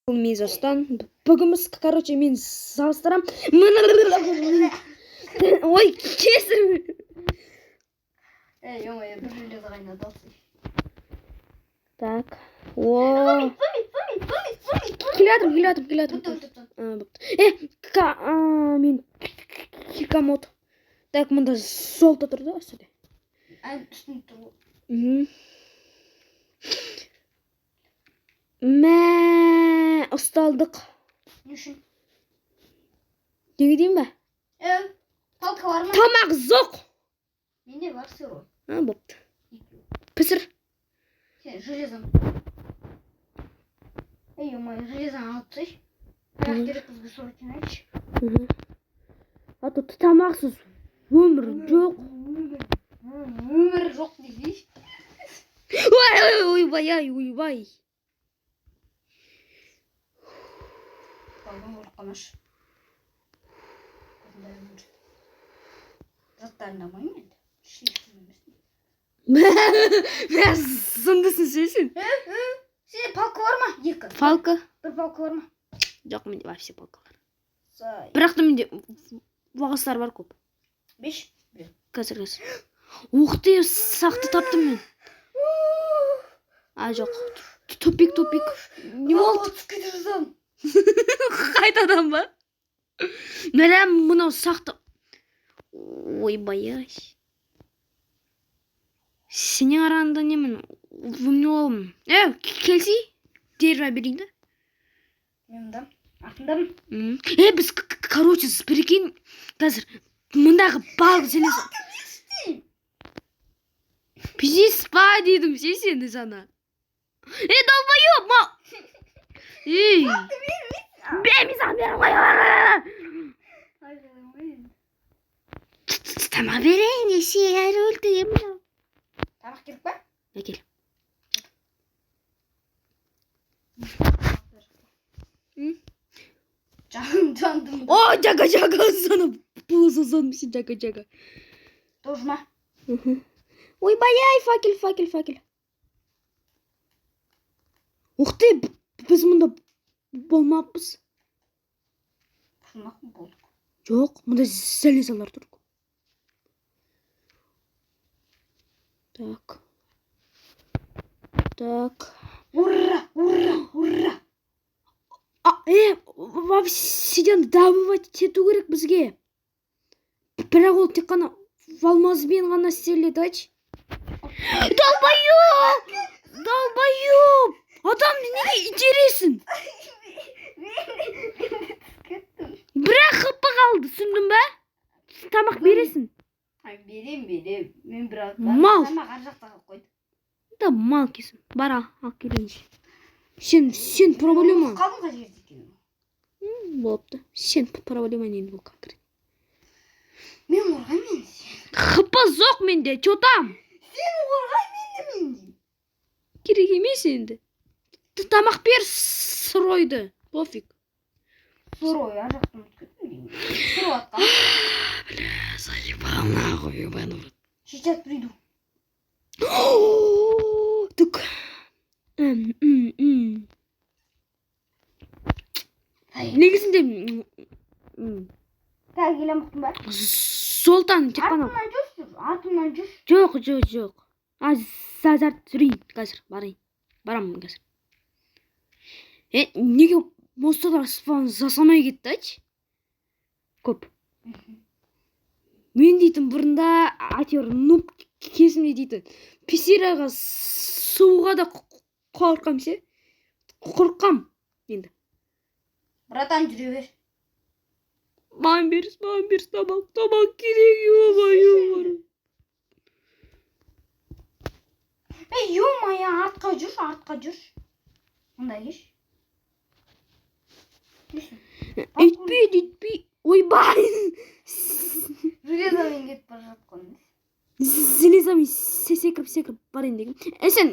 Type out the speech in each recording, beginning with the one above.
Мен Застан. Бүгін біз, короче, мен салыстырам. Ой, кесір. Ё-моё, бір железо қайнады. Так. О. Келатырмын. Мен кикамот. Так, мұнда жолта тұр да, үстінде. Үстінде тұр. Мә, ұсталдық. Не үшін? Неге дейін ба? Палка бар ма? Тамақ жоқ. Менде бар сырой. Бопты. Пісір. Сен железом. Ё-моё, железоны алып тастайыншы. Аяқ керек бізге соратын айтшы. А тут тамақсыз өмір жоқ. Өмір жоқ дейсіз. Ойбай. Балдан қорыққаныш. Заттарында ма енді? Мен сындысың сесін. Сенде палка бар ма? Екі. Палка? Бір палка бар ма? Жоқ, менде вообще палкалар. Сай. Бірақ та менде вағыстар бар көп. 5. Қазір. Ух ты, сақты таптым мен. А, жоқ. Тупик. Не болды? Түсіп кетіп жазам. Қайтадан ба? Мәрәм мұнау сақты. Ойбай. Сенің араңда немін? Вымнелым. Келсей? Дерва берейін да? Мен артындамын. Біз, короче, прикинь, қазір мұндағы балық желесі. Пиздец па дедім, сен sana. Долбоёб, ма! Бермейсің, Тамақ берейін, есе өлтірем. Тамақ керек па? Әкел. Жандым. О, жага, sana пылысызын, сен жага. Тоже ма? Ойбай, факел. Ух ты, біз мұнда болмаппыз. Шұнақ мы болдық? Жоқ, мұнда железалар тұр. Так. Ура! Вообще-ден добывать ету керек бізге. Бірақ ол тек қана алмазбен ғана істеледі, айтшы. Долбоёб! Адам неге итересің? Бірақ қыппы қалды, түсіндің ба? Тамақ бересің. Берем. Мен бір Мал. тамақ ар жақта қалып қойды. Да, мал кесін. Бара, ал келейінші. Сен проблема. Қалдың қа жерде екен. Болыпты. Сен проблема нені бұл конкрет. Мен қорғаймен сен. Қыппы жоқ менде, чотам. Сен қорғаймен. Керек емес енді. Тамақ бер сыройды. Пофиг. Сырой, ар жақтан өткеттім. Сырой атқан. Бля, заебал нахуй, ебаный в рот. Сейчас приду. Так. Негізінде Тағы келем ұқтым ба? Солтан тек қана. Артымнан жүр. Жоқ. Зазар жүрейін қазір, барамын қазір. Неге монстрлар спаун жасамай кетті, айтшы? Көп. Мен дейтін бұрында әйтеуір нуб кезімде дейтін. Писираға суға да қорқам ше? Қорқам енді. Братан жүре бер. Маған беріс, тамақ керек, ё-моё. Ё-моё, артқа жүр. Мұнда кеш. Үйтпей. Ойбай. Железомен кетіп бара жатқан. Железомен секіріп барайын деген. Сен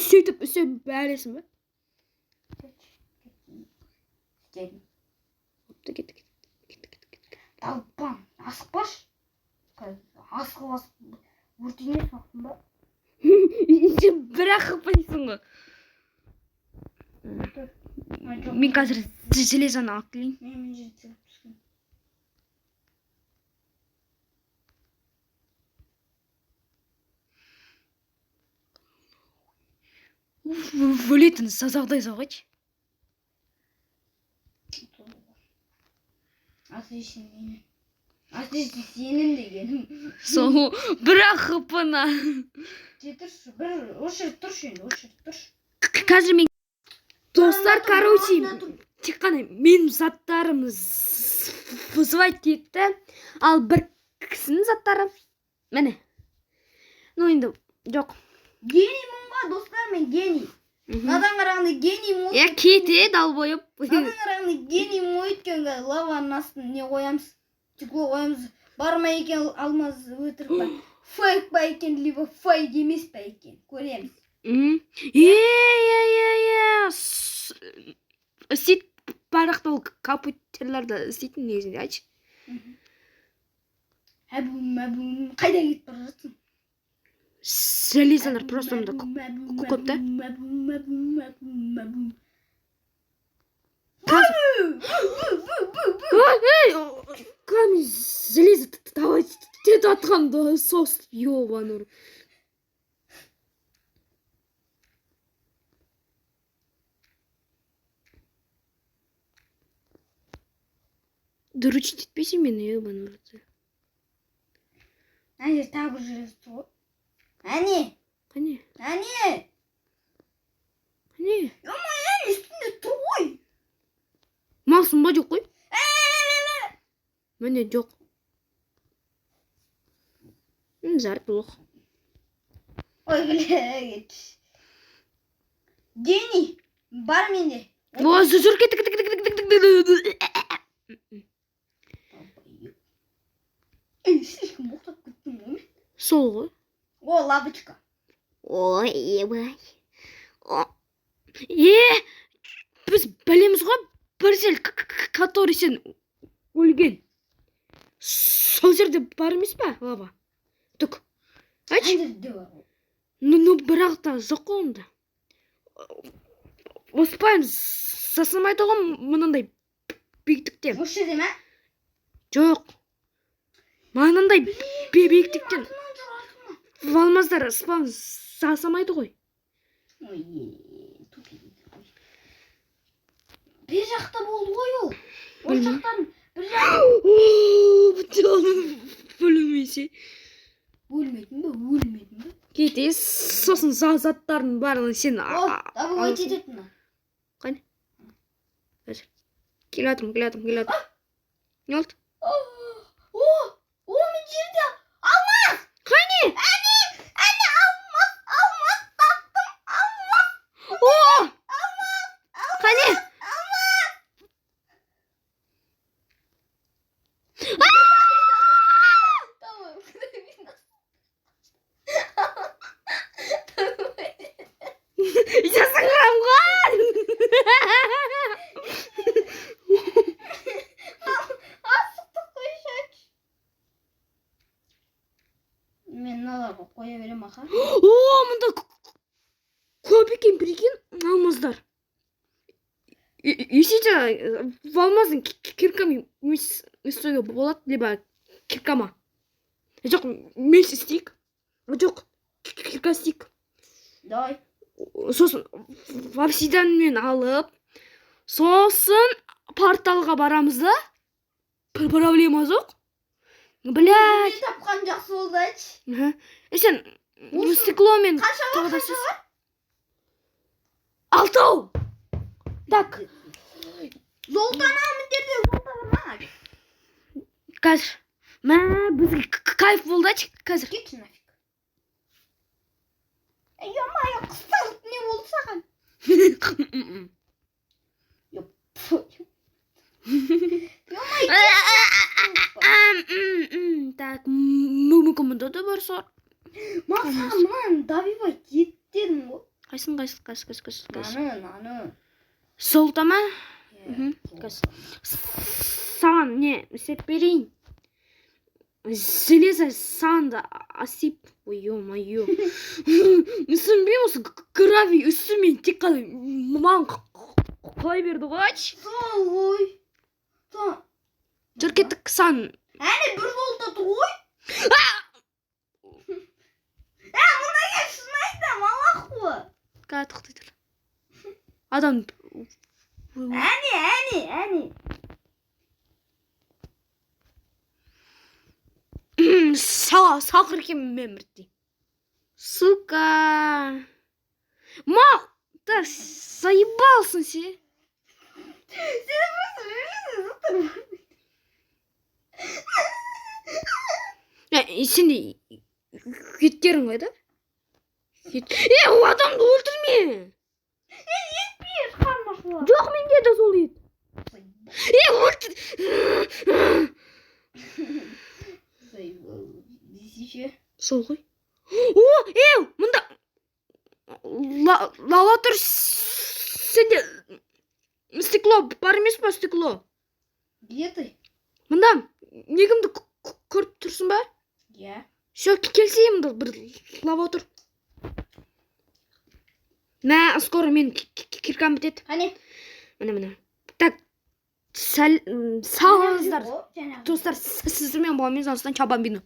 сөйтіп үсе бәресің ба? Кет. Талпан, асықпаш. Асықып өртене соқтың ба? Бірақ қыпайсың ғой. Мен қазір железаны алып келейін. Мен жетіп түскен. Вылетін сазағдай зағайчы. Әсіресе сенің дегенім. Сол бірақ хыпына. Тұршы, бір осы тұршы енді, осы тұршы. Қазір мен достар, короче, тек қана менің заттарым вызывать етті. Ал бір кісінің заттары міне. Ну енді жоқ. Гений мұнға достар, мен гений. Надан қарағында гений мұн. Я кете дал бойып. Надан қарағында гений мұн өткенге лаваның астын не қоямыз? Стекло қоямыз. Бар ма екен алмаз өтірік па? Фейк па екен, либо фейк емес па екен? Көреміз. Істейт барақты ол компьютерлерді істейтін негізінде айтшы. Әбум, қайда кетіп бара жатсың? Железалар просто мұнда көп та. Камень железо давай деді атқанды сос ёбанур. Дұрычит етпесе мені ёбанурды. Әне тағы бір железо тұр. Әне. Қане? Әне. Қане? Әне үстінде тұр ғой. Малсың ба жоқ қой? Міне жоқ. Зар плох. Ой, бля, гений. Бар менде. О, жүр кеттік. Слишком мұқтап кеттім ғой. Сол ғой. О, лавочка. Ой, ебай. Біз білеміз ғой, бір жел, который сен өлген. Сол жерде бар емес па, лава? Түк. Айтшы? Әндерде бар ғой. Ну, бірақ та жоқ қой онда. Оспайын, жасамайды ғой мұнандай биіктіктен. Осы жерде ме? Жоқ. Маңындай биіктіктен. Валмаздар спам жасамайды ғой. Ой, бір жақта болды ғой ол. Ол жақтан бір жақта. Бөлмесе. Өлмейтін бе, өлмейтін бе? Кейте сосын заттардың барлығын сен Добывать ететін. Қане? Келатым. Не oldu? О, мен жерде алмаз! Қане? Әне, алмаз таптым, алмаз! О! Қане? Жасыңғам ғой! Асықты қойшач. Мен наларға қоя берем аха. О, мұнда көп екен, прикинь, алмаздар. Есейте, алмаздың кирками істеуге болады, либо киркама. Жоқ, мес істейік. Жоқ, кирка істейік. Давай. Сосын обсиданмен алып, сосын порталға барамыз да. Проблема жоқ. Блядь. Мен тапқан жақсы болды айтшы. Сен стекломен Қанша тоғдасыз. бар? 6. Так. Золтан алмытерде золтан бар. Қазір. Бізге кайф болды айтшы қазір. Кетші нафиг. Ё-моё, қысталып не болды саған? Так, мүмкін мұнда да бар сор. Маған мынаны добивать ет дедім ғой. Қайсын. Наны. Солтама? Саған не істеп берейін? Железо санда асип. Ой, ё-моё. Түсінбеймін осы гравий үстімен тек қана маған қой берді қойшы. Сол ғой. Сол. Жүр кеттік сан. Әне бір жолда тұр ғой. Мұнда кеп шын айтам, Аллах қой. Қазір тоқтай тұр. Адам. Әне. Сақыр екен мен бірдей. Сука. Мал. Да заебалсың сен. Сен просто жүресің, Сен де еттерің қайда? Ол адамды өлтірме. Еш қармақлы. Жоқ, менде де сол ет. Өлтір. Десеше. Сол ғой. Мұнда лава тұр. Сенде стекло бар емес па, стекло? Где ты? Мұнда негімді көріп тұрсың ба? Я. Все, келсеймді бір лава тұр. Скоро мен киркам бітеді. Қане? Міне. Так, салыңыздар. Достар, сіздермен боламыз, осыдан чабамбино.